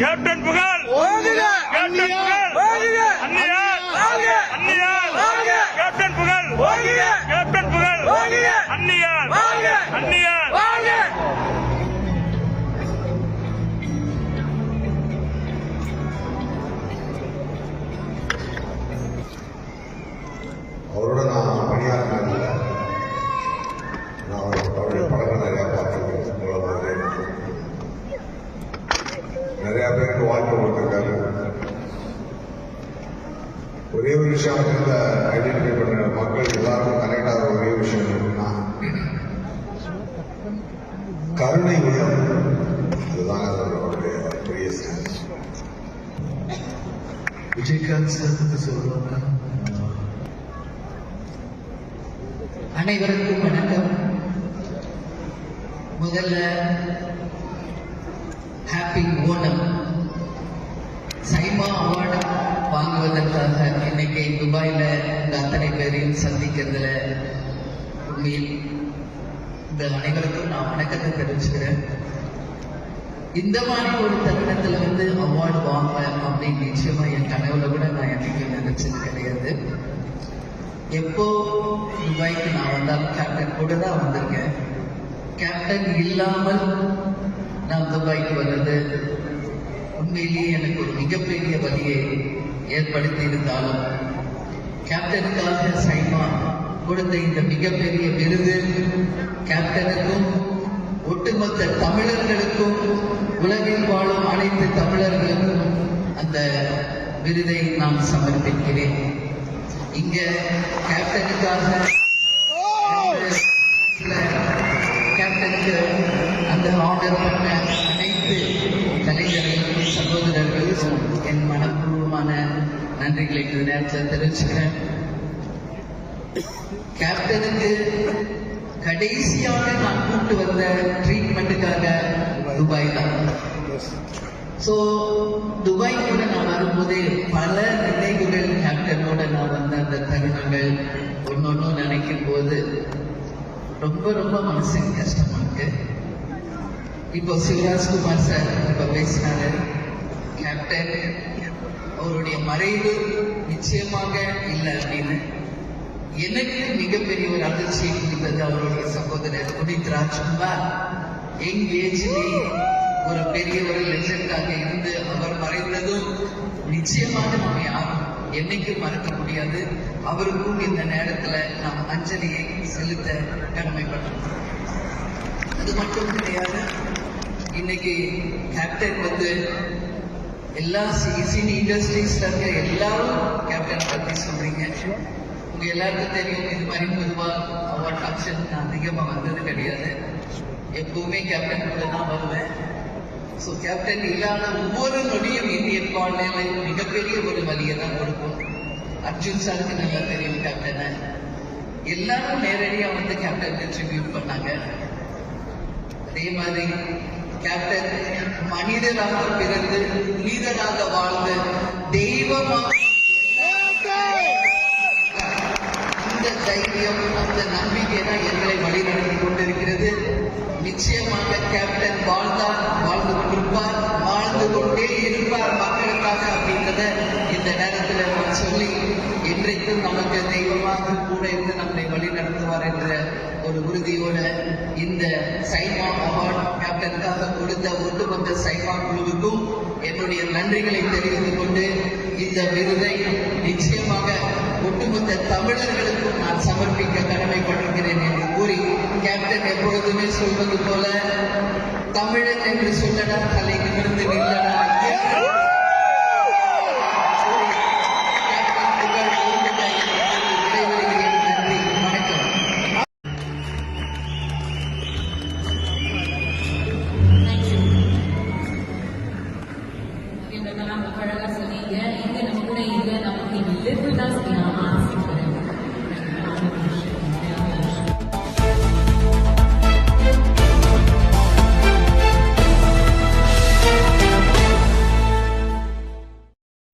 Captain புகழ் captain புகழ் captain புகழ் அந்நியார் அவரோட நான் பணியாற்றினதில்லை. நான் அவருடைய படங்கள் நிறையா பார்த்துருக்கேன். நிறையா பேருக்கு வாழ்க்கை கொடுத்துருக்காரு. ஒரே ஒரு விஷயம் ஐடென்டிஃபை பண்ண மக்கள் எல்லாருக்கும் கனெக்ட் ஆகிற ஒரே விஷயம் என்னன்னா கருணை உள்ளம். அதுதான் அவருடைய பெரிய ஸ்டாண்ட். விஜயகாந்த் சார் சொல்லுவாங்க. அனைவருக்கும் வணக்கம். முதல்ல ஹாப்பி ஓணம். சைமா அவார்டு வாங்குவதற்காக இன்னைக்கு துபாயில இந்த அத்தனை பேரையும் சந்திக்கிறதுல உண்மையில் இந்த அனைவருக்கும் நான் வணக்கத்தை தெரிவிச்சுக்கிறேன். இந்த மாதிரி ஒரு தருணத்துல அவார்டு வாங்குவேன் அப்படின்னு நிச்சயமா என் கனவுல கூட நான் என்னைக்கு நினைச்சது கிடையாது. எப்போ துபாய்க்கு நான் வந்தாலும் கேப்டன் கூட தான் வந்திருக்கேன். கேப்டன் இல்லாமல் நான் துபாய்க்கு வர்றது உண்மையிலேயே எனக்கு ஒரு மிகப்பெரிய வழியை ஏற்படுத்தி இருந்தாலும் கேப்டனுக்காக சைமா கொடுத்த இந்த மிகப்பெரிய விருது கேப்டனுக்கும் ஒட்டுமொத்த தமிழர்களுக்கும் உலகில் வாழும் அனைத்து தமிழர்களுக்கும் அந்த விருதை நான் சமர்ப்பிக்கிறேன். இங்க கேப்டனுக்காக கேப்டனுக்கு அந்த ஆர்டர் பண்ண அனைத்து கலைஞர்களுக்கும் சகோதரர்களுக்கும் என் மனப்பூர்வமான நன்றிகளை இந்த நேரத்தில் தெரிவிச்சுக்கிறேன். கேப்டனுக்கு கடைசியாக நான் கூட்டு வந்த ட்ரீட்மெண்ட்டுக்காக துபாய் தான். ஸோ துபாய் கூட நான் வரும்போதே பல நினைவுகள் கேப்டனோட நான் வந்த அந்த தருணங்கள் ஒன்னொன்னு நினைக்கும் போது ரொம்ப ரொம்ப மனசுக்கு கஷ்டமா இருக்கு. இப்போ சிவராஜ்குமார் சார் இப்ப பேசினாரு. கேப்டன் அவருடைய மறைவு நிச்சயமாக இல்லை அப்படின்னு. எனக்கு மிகப்பெரிய ஒரு அதிர்ச்சியை கொடுத்தது அவருடைய சகோதரர் புனித் ராஜ்குமார் யங் ஏஜ்லேயே ஒரு பெரிய ஒரு லெஜெண்டாக இருந்து அவர் மறைந்ததும் நிச்சயமாக நம்ம யாரும் என்னைக்கு மறக்க முடியாது. அவருக்கும் இந்த நேரத்துல நாம் அஞ்சலியை செலுத்த கடமைப்பட்டோம். அது மட்டும் கிடையாது, இன்னைக்கு கேப்டன் எல்லா சினி இண்டஸ்ட்ரீஸ்ல இருக்க எல்லாரும் கேப்டன் பத்தி சொல்றீங்க. உங்க எல்லாருக்கும் தெரியும், இது மாதிரி பொதுவா அவார்ட் ஃபங்க்ஷன் நான் அதிகமா வந்தது கிடையாது. எப்பவுமே கேப்டன் கூட தான் வருவேன். ஸோ கேப்டன் இல்லாத ஒவ்வொரு நொடியும் இந்தியன் பாடல மிகப்பெரிய ஒரு வழியை தான் கொடுக்கும். அர்ஜுன் சாருக்கு நல்லா தெரியும் கேப்டனை. எல்லாரும் நேரடியா கேப்டன் ட்ரிபியூட் பண்ணாங்க. அதே மாதிரி கேப்டன் மனிதராக பிறந்து புனிதராக வாழ்ந்து தெய்வமாக அந்த தைரியம் அந்த நம்பிக்கை தான் எங்களை வழிநடத்தி கொண்டிருக்கிறது. நிச்சயமாக கேப்டன் வாழ்ந்தார், வாழ்ந்து கொண்டிருப்பார், வாழ்ந்து கொண்டே இருப்பார் மக்களுக்காக அப்படின்றத இந்த நேரத்தில் நான் சொல்லி, இன்றைக்கும் நமக்கு தெய்வமாக கூட இருந்து நம்மை வழி நடத்துவார் என்ற ஒரு உறுதியோட இந்த சைமா அவார்டு கேப்டனுக்காக கொடுத்த ஒட்டுமொத்த சைமா குழுவுக்கும் என்னுடைய நன்றிகளை தெரிவித்துக் கொண்டு இந்த விருதை நிச்சயமாக ஒட்டுமொத்த தமிழர்களுக்கும் நான் சமர்ப்பிக்க கடமைப்பட்டிருக்கிறேன் என்று கூறி, கேப்டன் எப்பொழுதுமே சொல்வது போல தமிழன் என்று சொல்லடா தலை நிமிர்ந்து நில்லடா அழகா சொன்னீங்க. இங்க நம்ம கூட இங்க நமக்கு live with us